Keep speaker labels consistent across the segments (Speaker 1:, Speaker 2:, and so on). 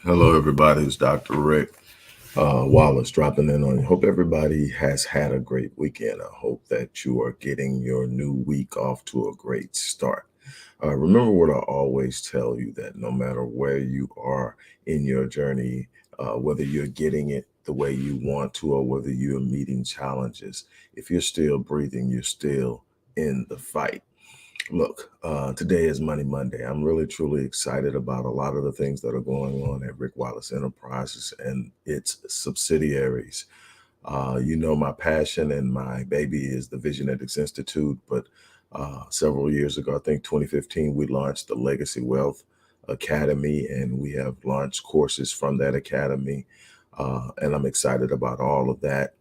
Speaker 1: Hello, everybody. It's Dr. Rick Wallace dropping in on you. Hope everybody has had a great weekend. I hope that you are getting your new week off to a great start. Remember what I always tell you that no matter where you are in your journey, whether you're getting it the way you want to or whether you're meeting challenges, if you're still breathing, you're still in the fight. Look, today is Money Monday. I'm really truly excited about a lot of the things that are going on at Rick Wallace Enterprises and its subsidiaries. My passion and my baby is the Visionetics Institute, but several years ago, I think 2015, we launched the Legacy Wealth Academy, and we have launched courses from that academy. And I'm excited about all of that.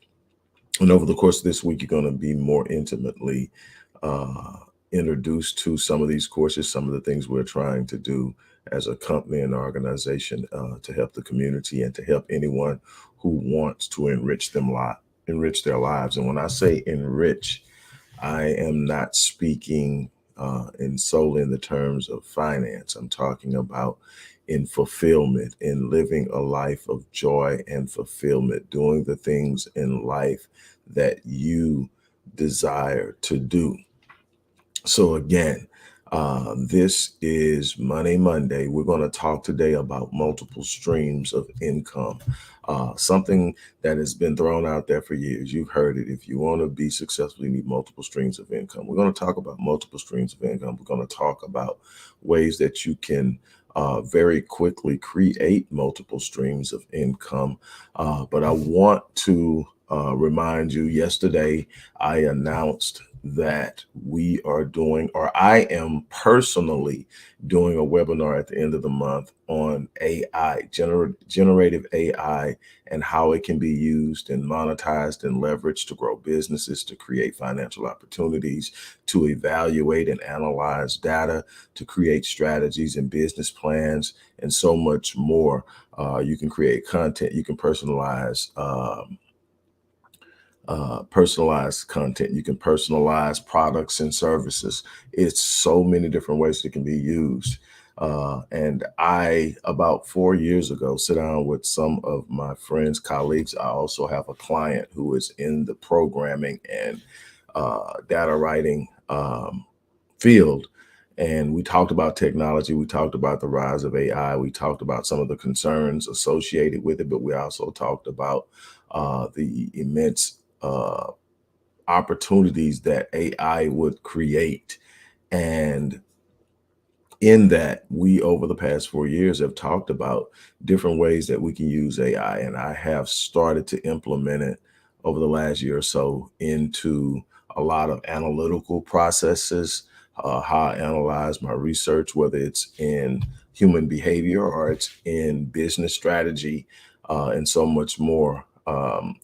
Speaker 1: And over the course of this week, you're going to be more intimately uh, introduced to some of these courses, some of the things we're trying to do as a company and organization to help the community and to help anyone who wants to enrich their lives. And when I say enrich, I am not speaking in solely in the terms of finance. I'm talking about in fulfillment, in living a life of joy and fulfillment, doing the things in life that you desire to do. So again, this is Money Monday. We're going to talk today about multiple streams of income. Something that has been thrown out there for years. You've heard it. If you want to be successful, you need multiple streams of income. We're going to talk about multiple streams of income. We're going to talk about ways that you can very quickly create multiple streams of income. But I want to remind you, yesterday I announced that we are doing, or I am personally doing a webinar at the end of the month on AI, generative AI, and how it can be used and monetized and leveraged to grow businesses, to create financial opportunities, to evaluate and analyze data, to create strategies and business plans, and so much more. You can create content, you can personalized content. You can personalize products and services. It's so many different ways that can be used. And I, about 4 years ago, sit down with some of my friends, colleagues. I also have a client who is in the programming and data writing field. And we talked about technology. We talked about the rise of AI. We talked about some of the concerns associated with it, but we also talked about the immense opportunities that AI would create. And in that, we over the past 4 years have talked about different ways that we can use AI. And I have started to implement it over the last year or so into a lot of analytical processes, how I analyze my research, whether it's in human behavior or it's in business strategy, and so much more.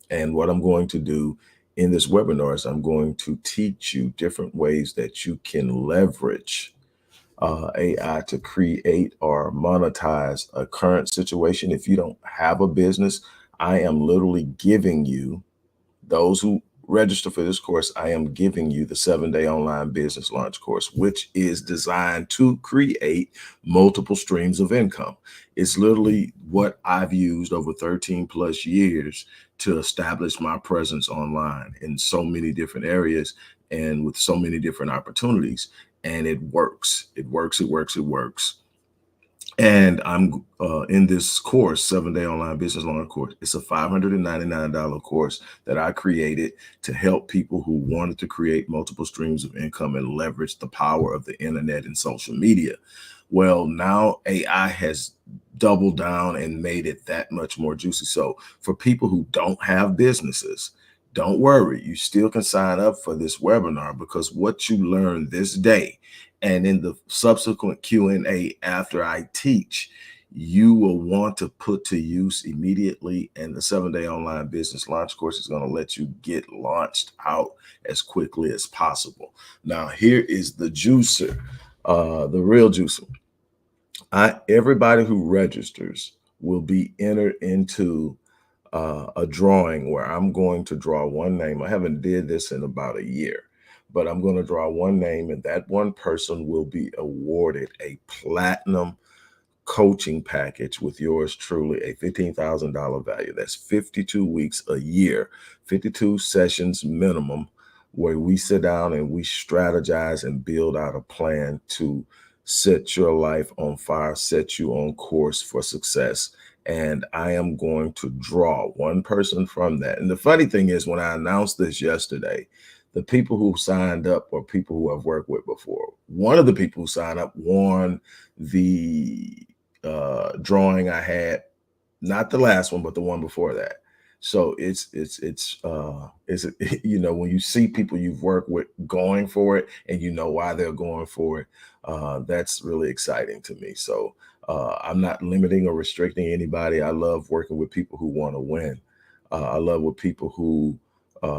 Speaker 1: And what I'm going to do in this webinar is I'm going to teach you different ways that you can leverage AI to create or monetize a current situation. If you don't have a business, I am literally giving you, those who register for this course, I am giving you the 7-day online business launch course, which is designed to create multiple streams of income. It's literally what I've used over 13 plus years to establish my presence online in so many different areas and with so many different opportunities. And it works. It works. It works. It works. And I'm in this course, 7-day online business launch course. It's a $599 course that I created to help people who wanted to create multiple streams of income and leverage the power of the internet and social media. Well, now AI has doubled down and made it that much more juicy. So for people who don't have businesses, don't worry, you still can sign up for this webinar, because what you learn this day and in the subsequent Q&A after I teach, you will want to put to use immediately. And the 7-day online business launch course is going to let you get launched out as quickly as possible. Now, here is the juicer, the real juicer. Everybody who registers will be entered into a drawing where I'm going to draw one name. I haven't did this in about a year, but I'm going to draw one name, and that one person will be awarded a platinum coaching package with yours truly, a $15,000 value. That's 52 weeks a year, 52 sessions minimum, where we sit down and we strategize and build out a plan to set your life on fire, set you on course for success. And I am going to draw one person from that. And the funny thing is, when I announced this yesterday, the people who signed up are people who I've worked with before. One of the people who signed up won the drawing I had, not the last one, but the one before that. So it's you know, when you see people you've worked with going for it and you know why they're going for it, that's really exciting to me. So I'm not limiting or restricting anybody. I love working with people who want to win. I love with people who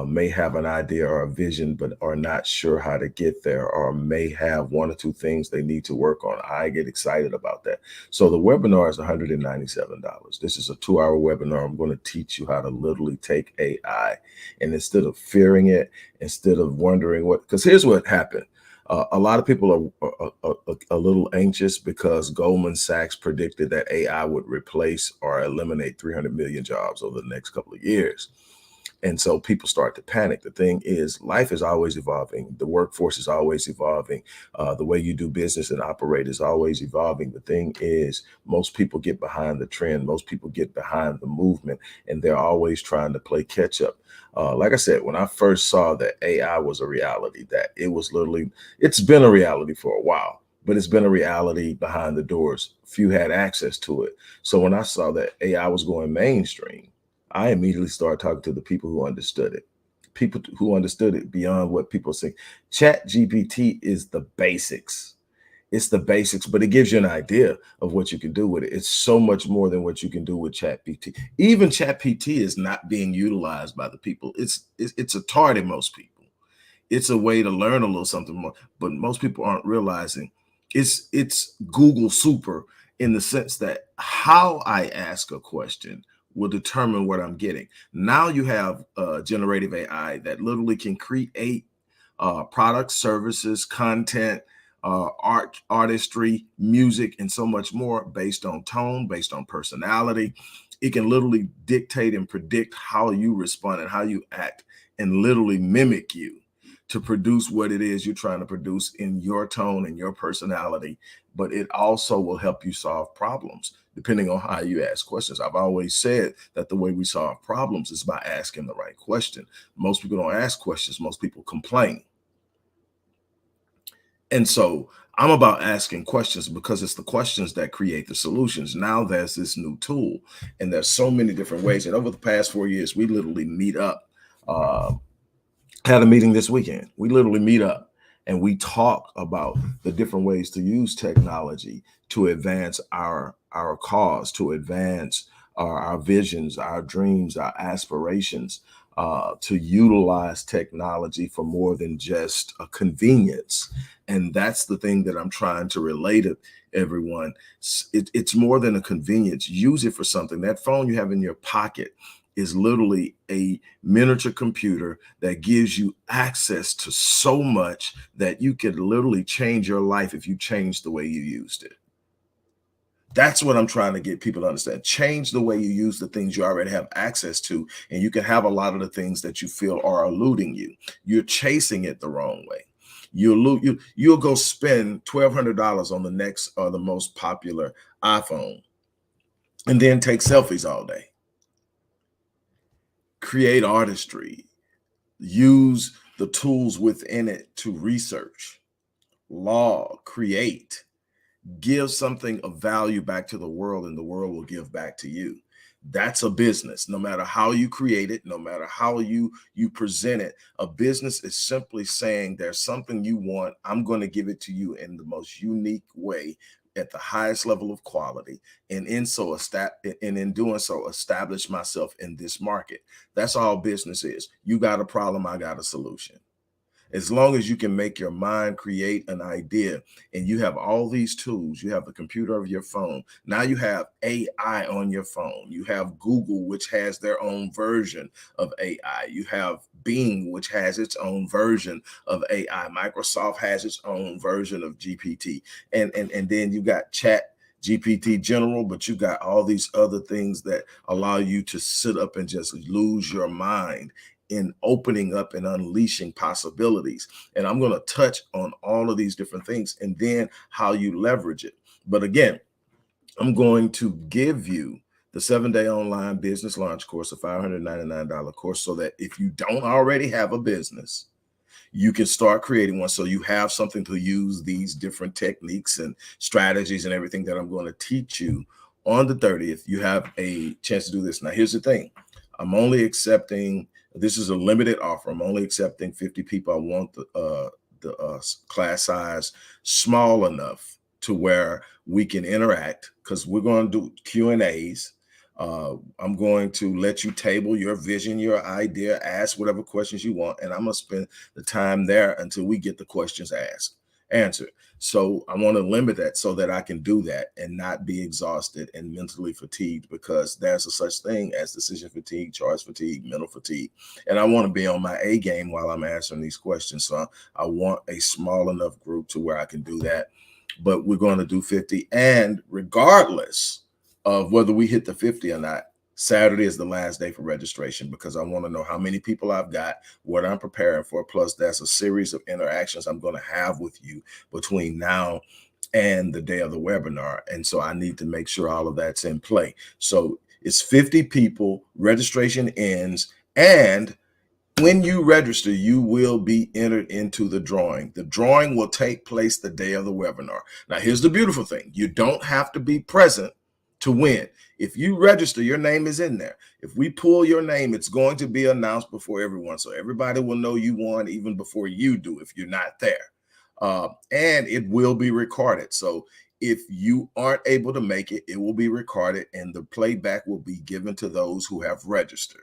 Speaker 1: may have an idea or a vision, but are not sure how to get there, or may have one or two things they need to work on. I get excited about that. So the webinar is $197. This is a 2-hour webinar. I'm going to teach you how to literally take AI, and instead of fearing it, instead of wondering what, because here's what happened. A lot of people are a little anxious because Goldman Sachs predicted that AI would replace or eliminate 300 million jobs over the next couple of years. And so people start to panic. The thing is, life is always evolving. The workforce is always evolving. The way you do business and operate is always evolving. The thing is, most people get behind the trend. Most people get behind the movement, and they're always trying to play catch up. Like I said, when I first saw that AI was a reality, that it was literally, it's been a reality for a while, but it's been a reality behind the doors. Few had access to it. So when I saw that AI was going mainstream, I immediately started talking to the people who understood it, people who understood it beyond what people say. Chat GPT is the basics. It's the basics, but it gives you an idea of what you can do with it. It's so much more than what you can do with Chat GPT. Even Chat GPT is not being utilized by the people. It's a toy to most people. It's a way to learn a little something more, but most people aren't realizing it's Google super, in the sense that how I ask a question will determine what I'm getting. Now you have generative AI that literally can create products, services, content, art, artistry, music, and so much more based on tone, based on personality. It can literally dictate and predict how you respond and how you act, and literally mimic you to produce what it is you're trying to produce in your tone and your personality. But it also will help you solve problems depending on how you ask questions. I've always said that the way we solve problems is by asking the right question. Most people don't ask questions. Most people complain. And so I'm about asking questions, because it's the questions that create the solutions. Now there's this new tool, and there's so many different ways. And over the past 4 years, we literally meet up. Had a meeting this weekend. We literally meet up and we talk about the different ways to use technology to advance our cause, to advance our visions, our dreams, our aspirations, to utilize technology for more than just a convenience. And that's the thing that I'm trying to relate to everyone. It's more than a convenience. Use it for something. That phone you have in your pocket is literally a miniature computer that gives you access to so much that you could literally change your life if you change the way you used it. That's what I'm trying to get people to understand. Change the way you use the things you already have access to, and you can have a lot of the things that you feel are eluding you. You're chasing it the wrong way. You'll go spend $1,200 on the next or the most popular iPhone, and then take selfies all day. Create artistry, use the tools within it to research, law, create, give something of value back to the world, and the world will give back to you. That's a business. No matter how you create it, no matter how you present it, a business is simply saying there's something you want. I'm going to give it to you in the most unique way, at the highest level of quality, and in doing so, establish myself in this market. That's all business is. You got a problem, I got a solution. As long as you can make your mind create an idea, and you have all these tools, you have the computer of your phone. Now you have AI on your phone. You have Google, which has their own version of AI. You have Bing, which has its own version of AI. Microsoft has its own version of GPT. And then you got Chat GPT General, but you got all these other things that allow you to sit up and just lose your mind in opening up and unleashing possibilities. And I'm going to touch on all of these different things and then how you leverage it. But again, I'm going to give you the 7-day online business launch course, a $599 course, so that if you don't already have a business, you can start creating one, so you have something to use these different techniques and strategies and everything that I'm going to teach you on the 30th. You have a chance to do this. Now, here's the thing. I'm only accepting, this is a limited offer. I'm only accepting 50 people. I want the class size small enough to where we can interact, because we're going to do Q&As. I'm going to let you table your vision, your idea, ask whatever questions you want, and I'm going to spend the time there until we get the questions answered. So I want to limit that so that I can do that and not be exhausted and mentally fatigued, because there's a such thing as decision fatigue, choice fatigue, mental fatigue. And I want to be on my A game while I'm answering these questions. So I want a small enough group to where I can do that. But we're going to do 50. And regardless of whether we hit the 50 or not, Saturday is the last day for registration, because I want to know how many people I've got, what I'm preparing for. Plus, there's a series of interactions I'm going to have with you between now and the day of the webinar. And so I need to make sure all of that's in play. So it's 50 people, registration ends, and when you register, you will be entered into the drawing. The drawing will take place the day of the webinar. Now, here's the beautiful thing. You don't have to be present to win. If you register, your name is in there. If we pull your name, it's going to be announced before everyone. So everybody will know you won even before you do if you're not there. And it will be recorded. So if you aren't able to make it, it will be recorded and the playback will be given to those who have registered.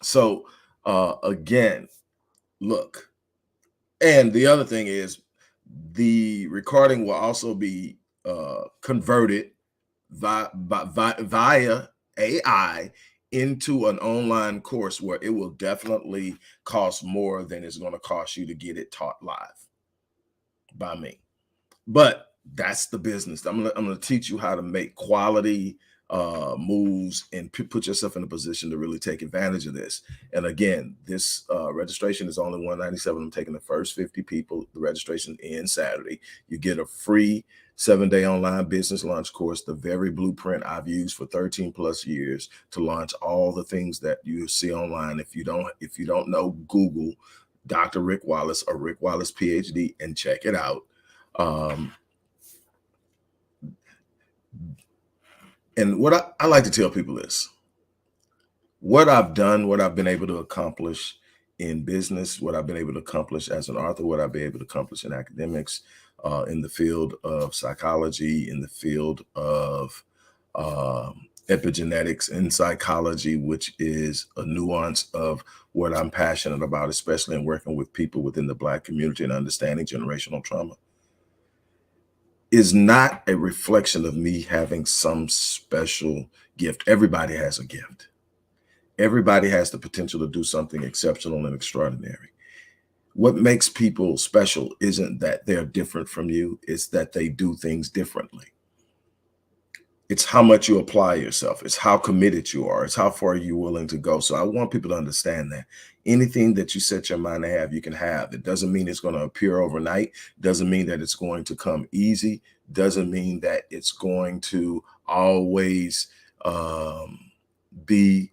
Speaker 1: So again, look, and the other thing is the recording will also be converted via AI into an online course where it will definitely cost more than it's going to cost you to get it taught live by me. But that's the business. I'm gonna teach you how to make quality moves and put yourself in a position to really take advantage of this. And again, this registration is only $197. I'm taking the first 50 people. The registration ends Saturday. You get a free 7-day online business launch course, the very blueprint I've used for 13 plus years to launch all the things that you see online. If you don't know, Google Dr. Rick Wallace or Rick Wallace ph.d. and check it out. And what I like to tell people is what I've done, what I've been able to accomplish in business, what I've been able to accomplish as an author, what I've been able to accomplish in academics, in the field of psychology, in the field of epigenetics and psychology, which is a nuance of what I'm passionate about, especially in working with people within the Black community and understanding generational trauma, is not a reflection of me having some special gift. Everybody has a gift. Everybody has the potential to do something exceptional and extraordinary. What makes people special isn't that they're different from you, it's that they do things differently. It's how much you apply yourself. It's how committed you are. It's how far you're willing to go. So I want people to understand that anything that you set your mind to have, you can have. It doesn't mean it's going to appear overnight. Doesn't mean that it's going to come easy. Doesn't mean that it's going to always be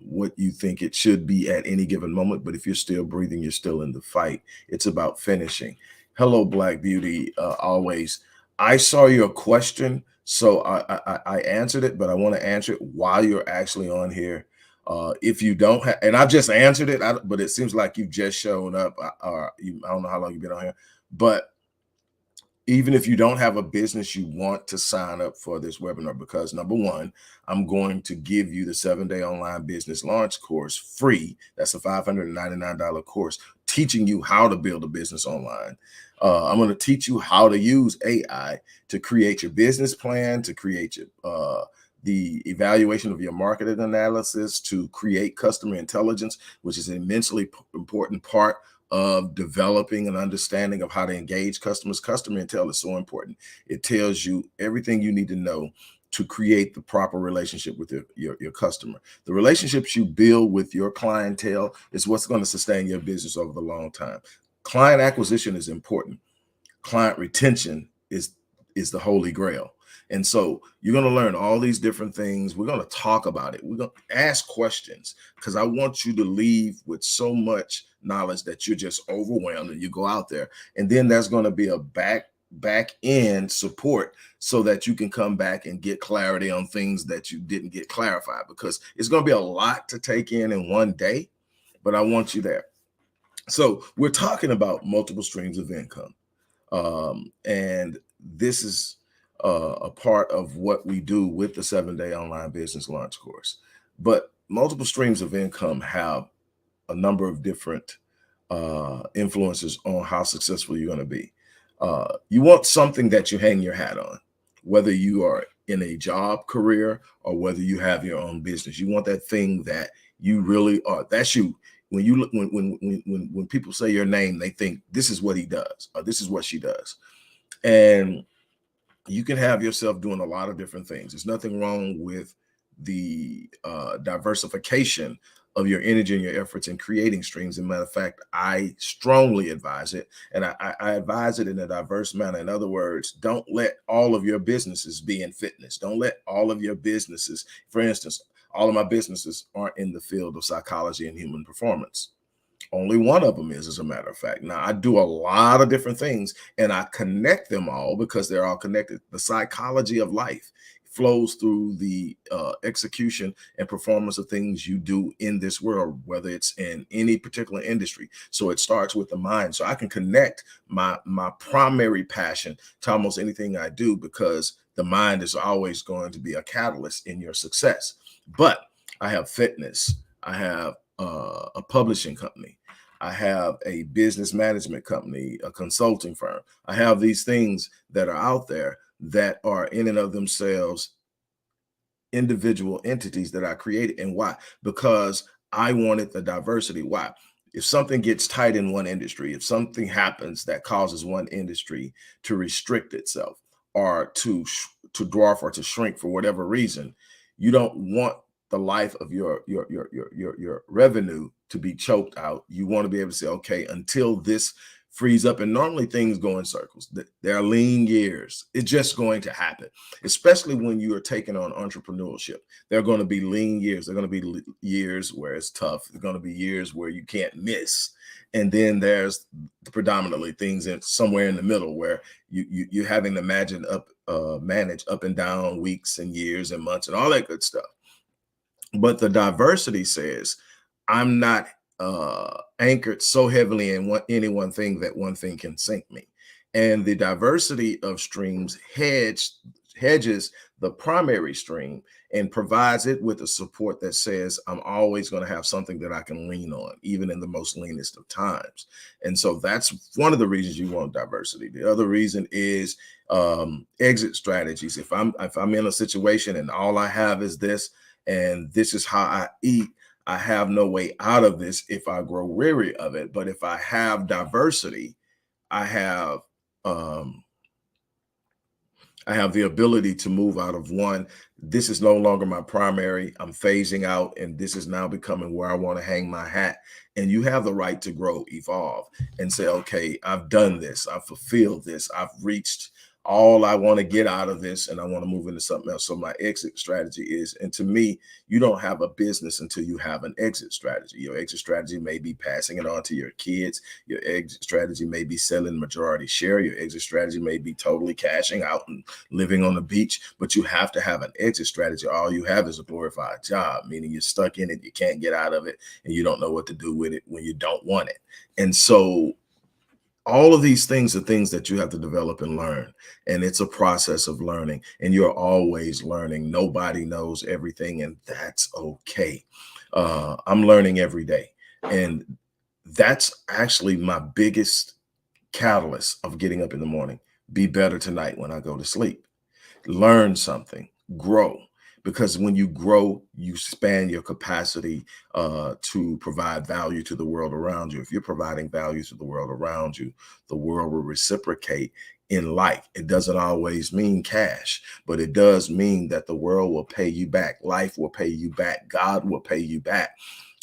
Speaker 1: what you think it should be at any given moment. But if you're still breathing, you're still in the fight. It's about finishing. Hello, Black Beauty. Always. I saw your question, so I answered it, but I want to answer it while you're actually on here. If you don't have, and I've just answered it, but it seems like you've just shown up. I don't know how long you've been on here, but even if you don't have a business, you want to sign up for this webinar, because number one, I'm going to give you the 7-day online business launch course free. That's a $599 course teaching you how to build a business online. I'm going to teach you how to use AI to create your business plan, to create your the evaluation of your marketing analysis, to create customer intelligence, which is an immensely important part of developing an understanding of how to engage customers. Customer intel is so important. It tells you everything you need to know to create the proper relationship with your customer. The relationships you build with your clientele is what's going to sustain your business over the long time. Client acquisition is important. Client retention is the holy grail. And so you're going to learn all these different things. We're going to talk about it. We're going to ask questions because I want you to leave with so much knowledge that you're just overwhelmed and you go out there. And then there's going to be a back end support so that you can come back and get clarity on things that you didn't get clarified, because it's going to be a lot to take in one day, but I want you there. So we're talking about multiple streams of income. And this is a part of what we do with the 7-day online business launch course. But multiple streams of income have a number of different influences on how successful you're going to be. You want something that you hang your hat on, whether you are in a job career or whether you have your own business. You want that thing that you really are. That's you. When you look, when people say your name, they think this is what he does or this is what she does. And you can have yourself doing a lot of different things. There's nothing wrong with the diversification of your energy and your efforts in creating streams. As a matter of fact, I strongly advise it, and I advise it in a diverse manner. In other words, don't let all of your businesses be in fitness. Don't let all of your businesses, for instance, all of my businesses aren't in the field of psychology and human performance. Only one of them is, as a matter of fact. Now, I do a lot of different things and I connect them all because they're all connected. The psychology of life flows through the execution and performance of things you do in this world, whether it's in any particular industry. So it starts with the mind. So I can connect my primary passion to almost anything I do because the mind is always going to be a catalyst in your success. But I have fitness. I have a publishing company. I have a business management company, a consulting firm. I have these things that are out there that are in and of themselves individual entities that I created. And why? Because I wanted the diversity. Why? If something gets tight in one industry, if something happens that causes one industry to restrict itself or to dwarf or to shrink for whatever reason, you don't want the life of your revenue to be choked out. You want to be able to say, okay, until this frees up, and normally things go in circles. There are lean years. It's just going to happen, especially when you are taking on entrepreneurship. There are going to be lean years. There are going to be years where it's tough. There are going to be years where you can't miss. And then there's predominantly things in somewhere in the middle where you're having to manage up and down weeks and years and months and all that good stuff. But the diversity says, I'm not anchored so heavily in any one thing that one thing can sink me. And the diversity of streams hedges the primary stream and provides it with a support that says, I'm always going to have something that I can lean on, even in the most leanest of times. And so that's one of the reasons you want diversity. The other reason is exit strategies. If I'm in a situation and all I have is this, and this is how I eat, I have no way out of this if I grow weary of it. But if I have diversity, I have the ability to move out of one. This is no longer my primary. I'm phasing out, and this is now becoming where I want to hang my hat. And you have the right to grow, evolve, and say, okay, I've done this. I've fulfilled this. I've reached all I want to get out of this, and I want to move into something else. So my exit strategy is, and to me, you don't have a business until you have an exit strategy. Your exit strategy may be passing it on to your kids. Your exit strategy may be selling majority share. Your exit strategy may be totally cashing out and living on the beach, but you have to have an exit strategy. All you have is a glorified job, meaning you're stuck in it, you can't get out of it, and you don't know what to do with it when you don't want it. And so all of these things are things that you have to develop and learn. And it's a process of learning, and you're always learning. Nobody knows everything, and that's okay. I'm learning every day. And that's actually my biggest catalyst of getting up in the morning. Be better tonight when I go to sleep. Learn something, grow. because when you grow, you expand your capacity to provide value to the world around you. If you're providing value to the world around you, the world will reciprocate in like. It doesn't always mean cash, but it does mean that the world will pay you back. Life will pay you back. God will pay you back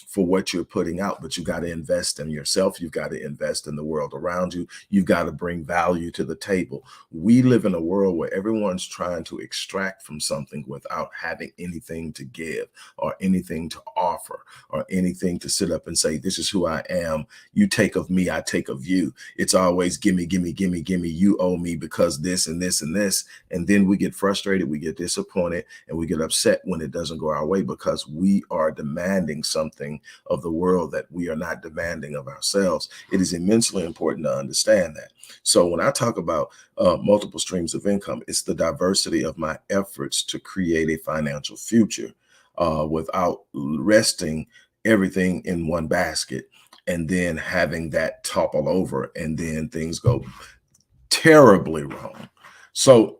Speaker 1: for what you're putting out, but you got to invest in yourself. You've got to invest in the world around you. You've got to bring value to the table. We live in a world where everyone's trying to extract from something without having anything to give or anything to offer or anything to sit up and say, this is who I am. You take of me, I take of you. It's always gimme, gimme, gimme, gimme. You owe me because this and this and this. And then we get frustrated, we get disappointed, and we get upset when it doesn't go our way because we are demanding something of the world that we are not demanding of ourselves. It is immensely important to understand that. So when I talk about multiple streams of income, it's the diversity of my efforts to create a financial future without resting everything in one basket and then having that topple over and then things go terribly wrong. So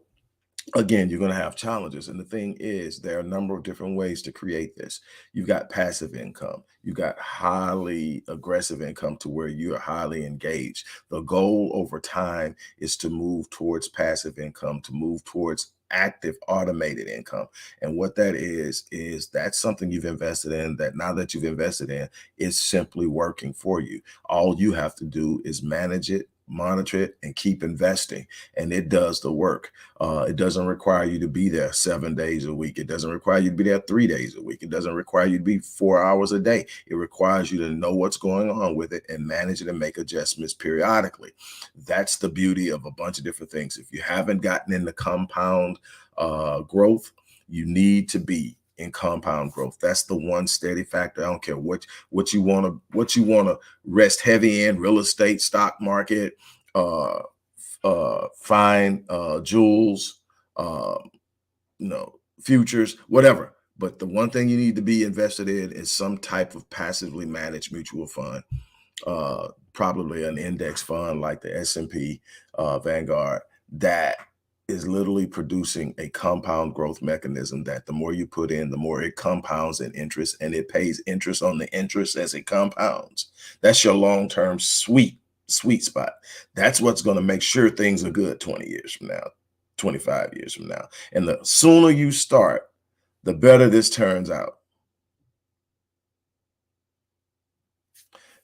Speaker 1: again, you're going to have challenges. And the thing is, there are a number of different ways to create this. You've got passive income. You've got highly aggressive income to where you are highly engaged. The goal over time is to move towards passive income, to move towards active automated income. And what that is that's something you've invested in that now that you've invested in, it's simply working for you. All you have to do is manage it, monitor it, and keep investing. And it does the work. It doesn't require you to be there 7 days a week. It doesn't require you to be there 3 days a week. It doesn't require you to be 4 hours a day. It requires you to know what's going on with it and manage it and make adjustments periodically. That's the beauty of a bunch of different things. If you haven't gotten into compound growth, you need to be in compound growth. That's the one steady factor. I don't care what you want to rest heavy in: real estate, stock market, fine jewels, futures, whatever. But the one thing you need to be invested in is some type of passively managed mutual fund, probably an index fund like the S&P Vanguard, that is literally producing a compound growth mechanism that the more you put in, the more it compounds in interest, and it pays interest on the interest as it compounds. That's your long-term sweet spot. That's what's going to make sure things are good 20 years from now, 25 years from now. And the sooner you start, the better this turns out.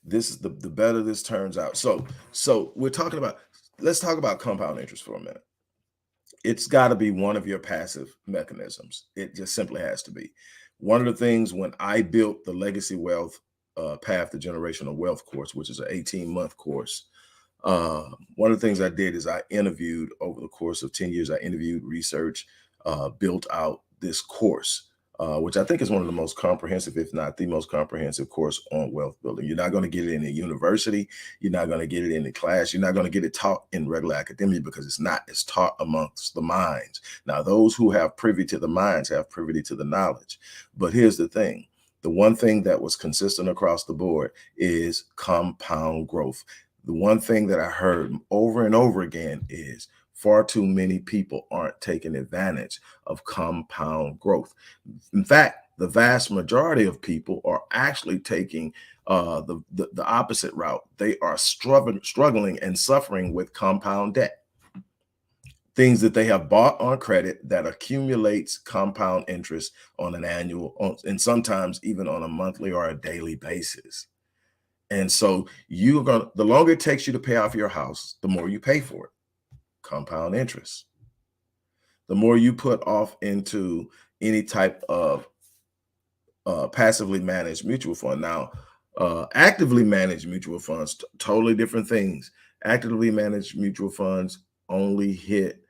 Speaker 1: This is the better this turns out. So let's talk about compound interest for a minute. It's got to be one of your passive mechanisms. It just simply has to be. One of the things when I built the Legacy Wealth Path to Generational Wealth course, which is an 18-month course, one of the things I did is I interviewed over the course of 10 years, I interviewed, researched, built out this course, which I think is one of the most comprehensive, if not the most comprehensive course on wealth building. You're not going to get it in a university. You're not going to get it in a class. You're not going to get it taught in regular academia because it's not. It's taught amongst the minds. Now, those who have privy to the minds have privy to the knowledge. But here's the thing. The one thing that was consistent across the board is compound growth. The one thing that I heard over and over again is far too many people aren't taking advantage of compound growth. In fact, the vast majority of people are actually taking the opposite route. They are struggling and suffering with compound debt. Things that they have bought on credit that accumulates compound interest on an annual, and sometimes even on a monthly or a daily basis. And so the longer it takes you to pay off your house, the more you pay for it. Compound interest. The more you put off into any type of passively managed mutual fund. Now, actively managed mutual funds, totally different things. Actively managed mutual funds only hit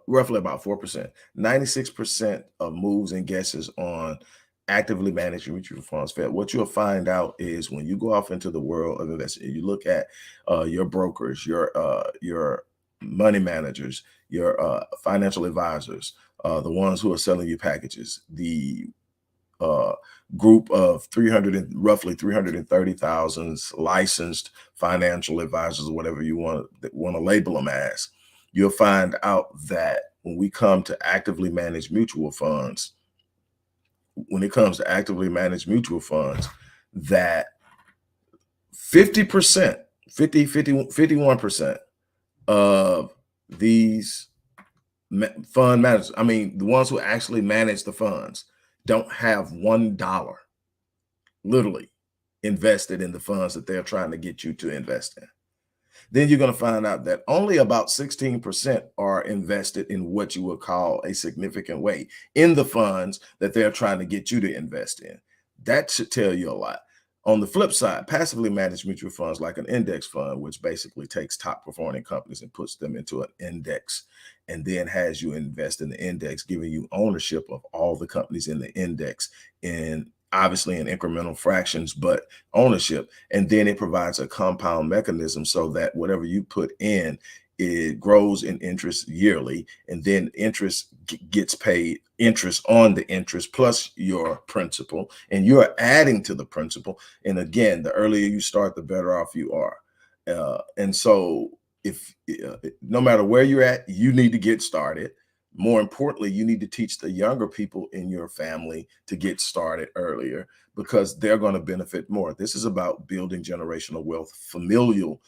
Speaker 1: roughly about 4%. 96% of moves and guesses on actively managed mutual funds fail. What you'll find out is when you go off into the world of investing, you look at your brokers, your money managers, your financial advisors, the ones who are selling you packages, the group of roughly 330,000 licensed financial advisors, or whatever you want to label them as, you'll find out that when we come to actively manage mutual funds, when it comes to actively managed mutual funds, that 50%, 51% of these fund managers, I mean, the ones who actually manage the funds, don't have $1 literally invested in the funds that they're trying to get you to invest in. Then you're going to find out that only about 16% are invested in what you would call a significant way in the funds that they're trying to get you to invest in. That should tell you a lot. On the flip side, passively managed mutual funds like an index fund, which basically takes top performing companies and puts them into an index and then has you invest in the index, giving you ownership of all the companies in the index, in obviously in incremental fractions, but ownership. And then it provides a compound mechanism so that whatever you put in, it grows in interest yearly, and then interest gets paid interest on the interest plus your principal, and you're adding to the principal. And again, the earlier you start, the better off you are. And so if no matter where you're at, you need to get started. More importantly, you need to teach the younger people in your family to get started earlier, because they're going to benefit more. This is about building generational wealth, familial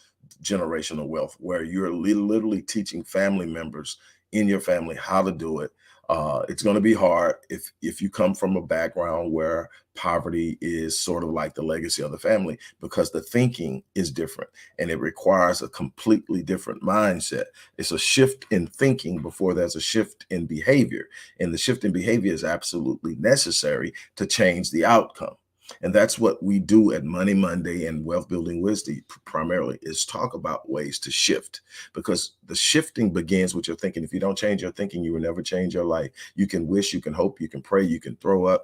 Speaker 1: generational wealth, where you're literally teaching family members in your family how to do it. It's going to be hard if you come from a background where poverty is sort of like the legacy of the family, because the thinking is different and it requires a completely different mindset. It's a shift in thinking before there's a shift in behavior, and the shift in behavior is absolutely necessary to change the outcome. And that's what we do at Money Monday and Wealth Building Wisdom primarily, is talk about ways to shift, because the shifting begins with your thinking. If you don't change your thinking, you will never change your life. You can wish, you can hope, you can pray, you can throw up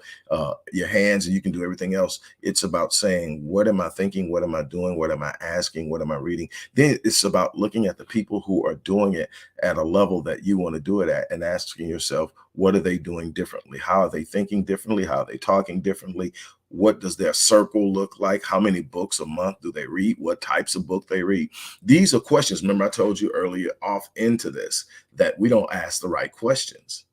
Speaker 1: your hands, and you can do everything else. It's about saying, what am I thinking? What am I doing? What am I asking? What am I reading? Then it's about looking at the people who are doing it at a level that you want to do it at and asking yourself, what are they doing differently? How are they thinking differently? How are they talking differently? What does their circle look like? How many books a month do they read? What types of book they read? These are questions. Remember, I told you earlier off into this that we don't ask the right questions.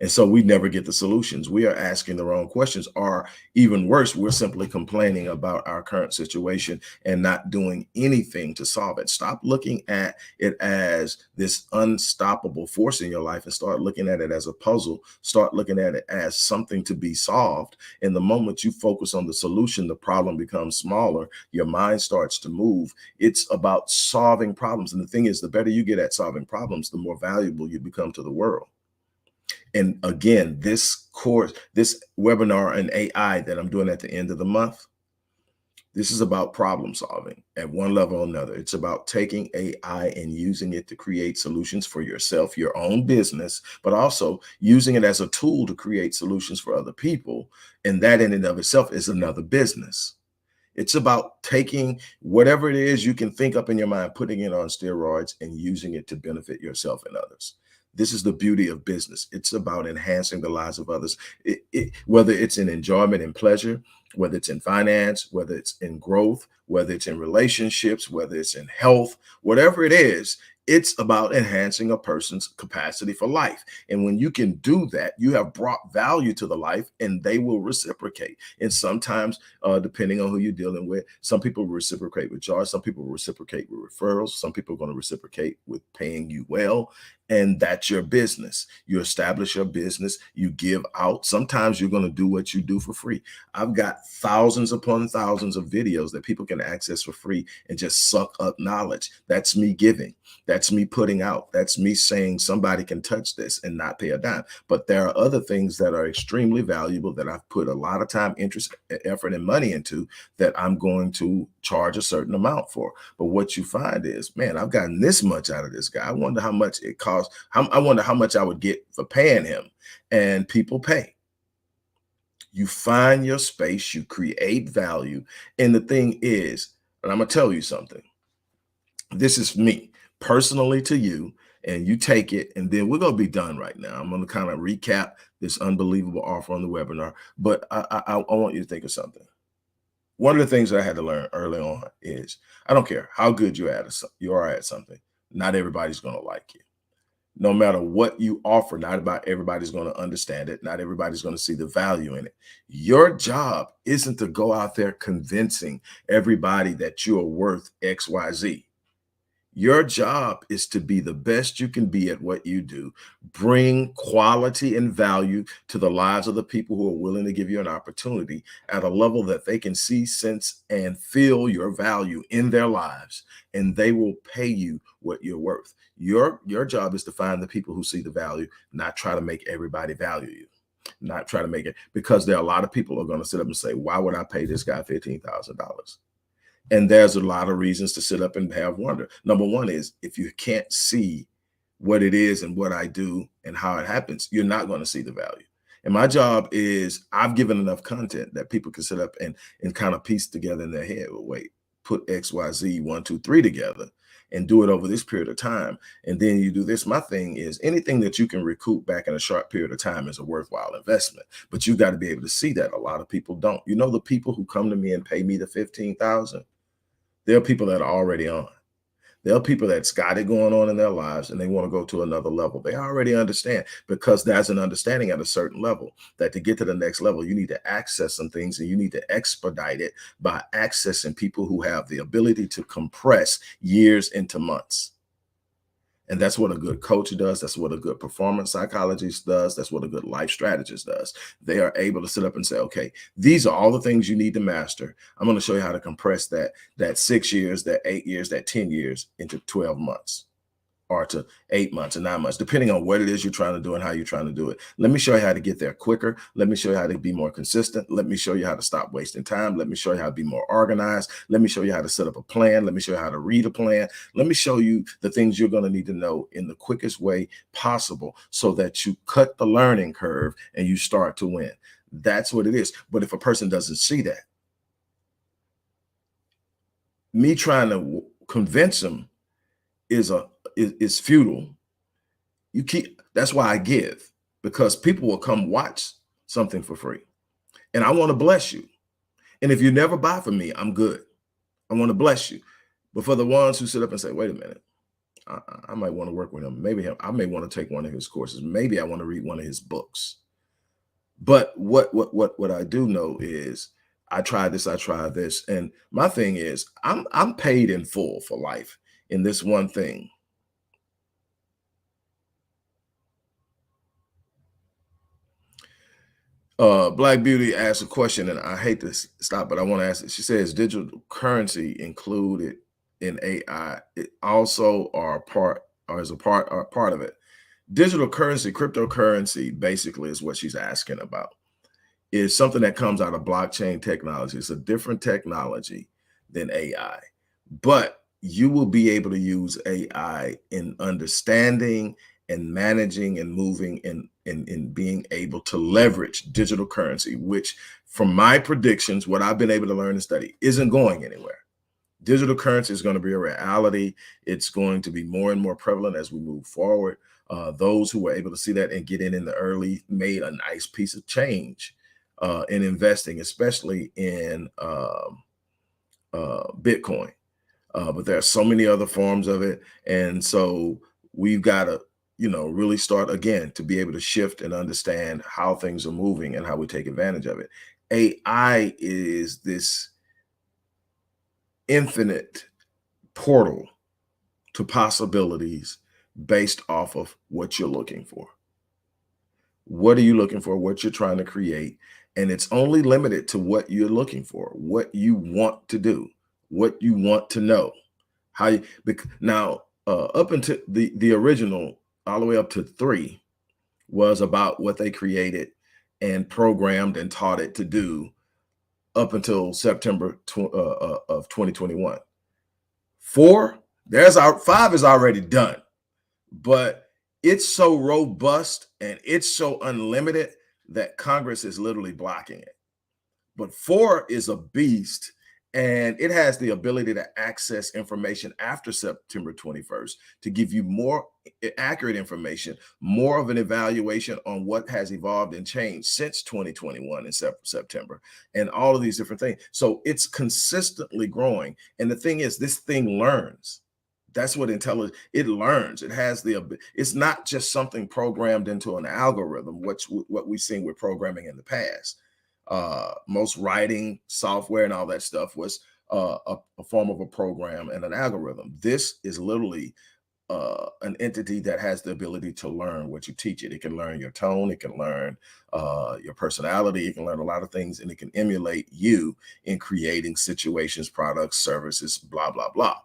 Speaker 1: And so we never get the solutions. We are asking the wrong questions, or even worse, we're simply complaining about our current situation and not doing anything to solve it. Stop looking at it as this unstoppable force in your life and start looking at it as a puzzle. Start looking at it as something to be solved. And the moment you focus on the solution, the problem becomes smaller. Your mind starts to move. It's about solving problems. And the thing is, the better you get at solving problems, the more valuable you become to the world. And again, this course, this webinar and AI that I'm doing at the end of the month, this is about problem solving at one level or another. It's about taking AI and using it to create solutions for yourself, your own business, but also using it as a tool to create solutions for other people. And that in and of itself is another business. It's about taking whatever it is you can think up in your mind, putting it on steroids and using it to benefit yourself and others. This is the beauty of business. It's about enhancing the lives of others, whether it's in enjoyment and pleasure, whether it's in finance, whether it's in growth, whether it's in relationships, whether it's in health, whatever it is, it's about enhancing a person's capacity for life. And when you can do that, you have brought value to the life and they will reciprocate. And sometimes, depending on who you're dealing with, some people reciprocate with charge, some people reciprocate with referrals, some people are going to reciprocate with paying you well. And that's your business. You establish your business, you give out. Sometimes you're going to do what you do for free. I've got thousands upon thousands of videos that people can access for free and just suck up knowledge. That's me giving. That's me putting out. That's me saying somebody can touch this and not pay a dime. But there are other things that are extremely valuable that I've put a lot of time, interest, effort, and money into that I'm going to charge a certain amount for. But what you find is, man, I've gotten this much out of this guy. I wonder how much it costs. I wonder how much I would get for paying him. And people pay. You find your space, you create value. And the thing is, and I'm going to tell you something. This is me personally to you, and you take it, and then we're going to be done right now. I'm going to kind of recap this unbelievable offer on the webinar, but I want you to think of something. One of the things that I had to learn early on is I don't care how good you are at something. Not everybody's going to like you. No matter what you offer, not about everybody's going to understand it. Not everybody's going to see the value in it. Your job isn't to go out there convincing everybody that you are worth XYZ. Your job is to be the best you can be at what you do, bring quality and value to the lives of the people who are willing to give you an opportunity at a level that they can see, sense, and feel your value in their lives, and they will pay you what you're worth. Your job is to find the people who see the value, not try to make everybody value you. Not try to make it, because there are a lot of people who are going to sit up and say, why would I pay this guy $15,000? And there's a lot of reasons to sit up and have wonder. Number one is, if you can't see what it is and what I do and how it happens, you're not going to see the value. And my job is, I've given enough content that people can sit up and kind of piece together in their head. Well, wait, put X, Y, Z, 1, 2, 3 together and do it over this period of time. And then you do this. My thing is, anything that you can recoup back in a short period of time is a worthwhile investment. But you got to be able to see that. A lot of people don't. You know, the people who come to me and pay me the 15,000, there are people that are already on. There are people that's got it going on in their lives and they want to go to another level. They already understand, because there's an understanding at a certain level that to get to the next level, you need to access some things, and you need to expedite it by accessing people who have the ability to compress years into months. And that's what a good coach does. That's what a good performance psychologist does. That's what a good life strategist does. They are able to sit up and say, okay, these are all the things you need to master. I'm going to show you how to compress that 6 years, that 8 years, that 10 years into 12 months. Or to 8 months or 9 months, depending on what it is you're trying to do and how you're trying to do it. Let me show you how to get there quicker. Let me show you how to be more consistent. Let me show you how to stop wasting time. Let me show you how to be more organized. Let me show you how to set up a plan. Let me show you how to read a plan. Let me show you the things you're going to need to know in the quickest way possible, so that you cut the learning curve and you start to win. That's what it is. But if a person doesn't see that, me trying to convince them is futile. That's why I give, because people will come watch something for free, and I want to bless you. And if you never buy from me, I'm good. I want to bless you. But for the ones who sit up and say, wait a minute, I might want to work with him. Maybe I may want to take one of his courses. Maybe I want to read one of his books. But what I do know is, I tried this. And my thing is, I'm paid in full for life in this one thing. Black Beauty asked a question, and I hate to stop, but I want to ask it. She says, digital currency included in AI, it also are part, or is a part of it. Digital currency, cryptocurrency, basically is what she's asking about. Is something that comes out of blockchain technology. It's a different technology than AI, but you will be able to use AI in understanding and managing and moving and being able to leverage digital currency, which, from my predictions, what I've been able to learn and study, isn't going anywhere. Digital currency is going to be a reality. It's going to be more and more prevalent as we move forward. Those who were able to see that and get in the early made a nice piece of change in investing, especially in Bitcoin. But there are so many other forms of it. And so we've got to, really start again to be able to shift and understand how things are moving and how we take advantage of it. AI is this infinite portal to possibilities based off of what you're looking for. What are you looking for? What you're trying to create? And it's only limited to what you're looking for, what you want to do, what you want to know. How you, now, up until the original, all the way up to 3, was about what they created and programmed and taught it to do up until September of 2021. 4, 5 is already done, but it's so robust and it's so unlimited that Congress is literally blocking it. But 4 is a beast, and it has the ability to access information after September 21st to give you more accurate information, more of an evaluation on what has evolved and changed since 2021 in September, and all of these different things. So it's consistently growing. And the thing is, this thing learns. That's what intelligence, it learns. It has it's not just something programmed into an algorithm, which what we've seen with programming in the past. Most writing software and all that stuff was a form of a program and an algorithm. This is literally an entity that has the ability to learn what you teach it. It can learn your tone, it can learn your personality, it can learn a lot of things, and it can emulate you in creating situations, products, services, blah, blah, blah.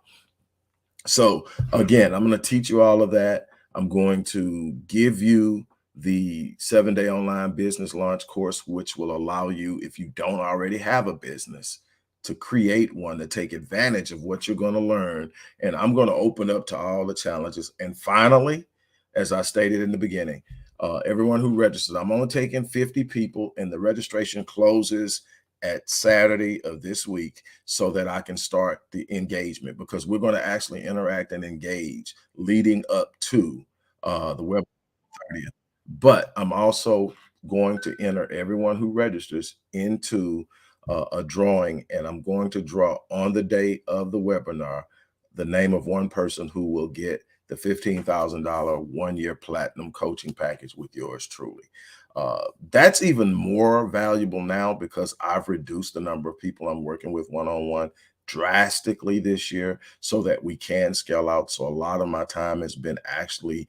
Speaker 1: So again, I'm going to teach you all of that. I'm going to give you the 7-day online business launch course, which will allow you, if you don't already have a business, to create one, to take advantage of what you're going to learn. And I'm going to open up to all the challenges. And finally, as I stated in the beginning, everyone who registers, I'm only taking 50 people, and the registration closes at Saturday of this week so that I can start the engagement, because we're going to actually interact and engage leading up to the web 30th. But I'm also going to enter everyone who registers into a drawing, and I'm going to draw on the day of the webinar the name of one person who will get the $15,000 one-year platinum coaching package with yours truly. That's even more valuable now because I've reduced the number of people I'm working with one-on-one drastically this year so that we can scale out. So a lot of my time has been actually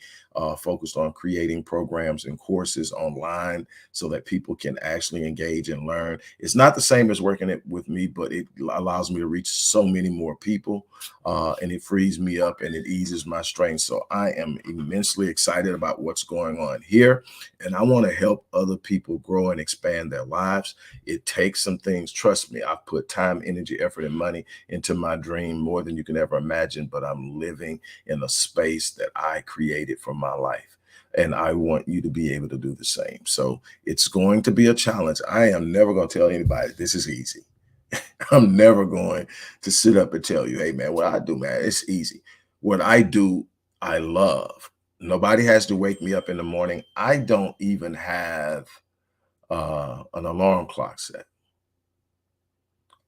Speaker 1: focused on creating programs and courses online so that people can actually engage and learn. It's not the same as working it with me, but it allows me to reach so many more people, and it frees me up and it eases my strain. So I am immensely excited about what's going on here, and I want to help other people grow and expand their lives. It takes some things. Trust me, I've put time, energy, effort, and money into my dream more than you can ever imagine, but I'm living in a space that I created for my life. And I want you to be able to do the same. So it's going to be a challenge. I am never going to tell anybody this is easy. I'm never going to sit up and tell you, hey, man, what I do, man, it's easy. What I do, I love. Nobody has to wake me up in the morning. I don't even have an alarm clock set.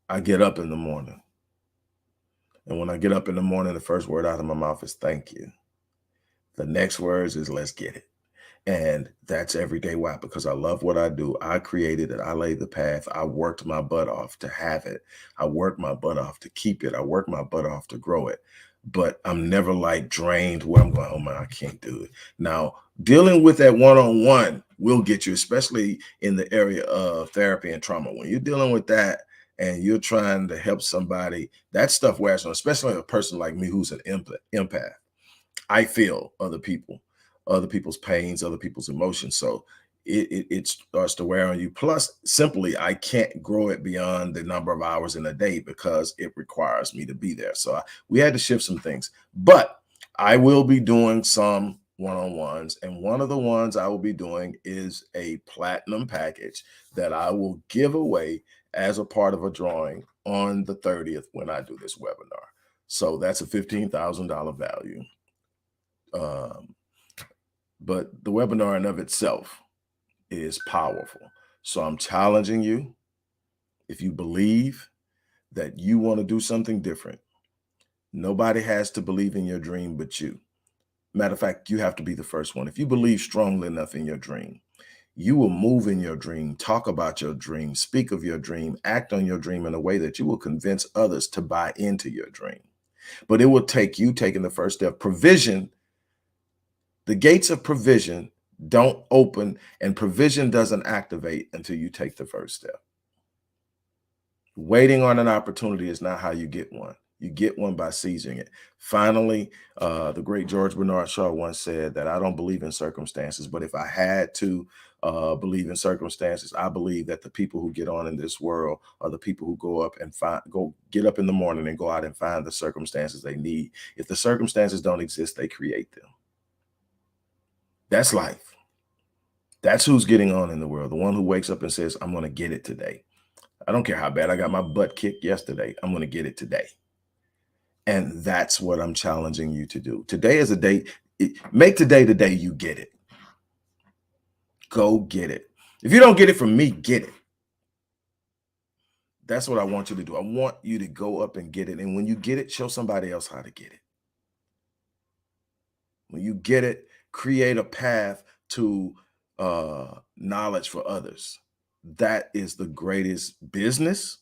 Speaker 1: I get up in the morning. And when I get up in the morning, the first word out of my mouth is thank you. The next words is let's get it. And that's every day. Why? Because I love what I do. I created it. I laid the path. I worked my butt off to have it. I worked my butt off to keep it. I worked my butt off to grow it. But I'm never like drained where I'm going, oh man, I can't do it. Now, dealing with that one-on-one will get you, especially in the area of therapy and trauma. When you're dealing with that and you're trying to help somebody, that stuff wears on, especially a person like me who's an empath. I feel other people's pains, other people's emotions. So it starts to wear on you. Plus, simply, I can't grow it beyond the number of hours in a day because it requires me to be there. So we had to shift some things. But I will be doing some one-on-ones. And one of the ones I will be doing is a platinum package that I will give away as a part of a drawing on the 30th when I do this webinar. So that's a $15,000 value. But the webinar in of itself is powerful. So I'm challenging you, if you believe that you want to do something different, nobody has to believe in your dream but you. Matter of fact, you have to be the first one. If you believe strongly enough in your dream, you will move in your dream, talk about your dream, speak of your dream, act on your dream in a way that you will convince others to buy into your dream. But it will take you taking the first step. Provision, the gates of provision don't open, and provision doesn't activate until you take the first step. Waiting on an opportunity is not how you get one. You get one by seizing it. Finally, the great George Bernard Shaw once said that I don't believe in circumstances, but if I had to believe in circumstances, I believe that the people who get on in this world are the people who get up in the morning and go out and find the circumstances they need. If the circumstances don't exist, they create them. That's life. That's who's getting on in the world. The one who wakes up and says, I'm going to get it today. I don't care how bad I got my butt kicked yesterday. I'm going to get it today. And that's what I'm challenging you to do. Today is a day. Make today the day you get it. Go get it. If you don't get it from me, get it. That's what I want you to do. I want you to go up and get it. And when you get it, show somebody else how to get it. When you get it, create a path to knowledge for others. That is the greatest business,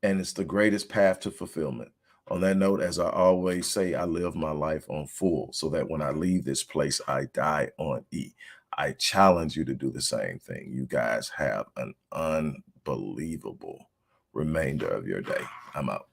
Speaker 1: and it's the greatest path to fulfillment. On that note, as I always say, I live my life on full so that when I leave this place, I die on E. I challenge you to do the same thing. You guys have an unbelievable remainder of your day. I'm out.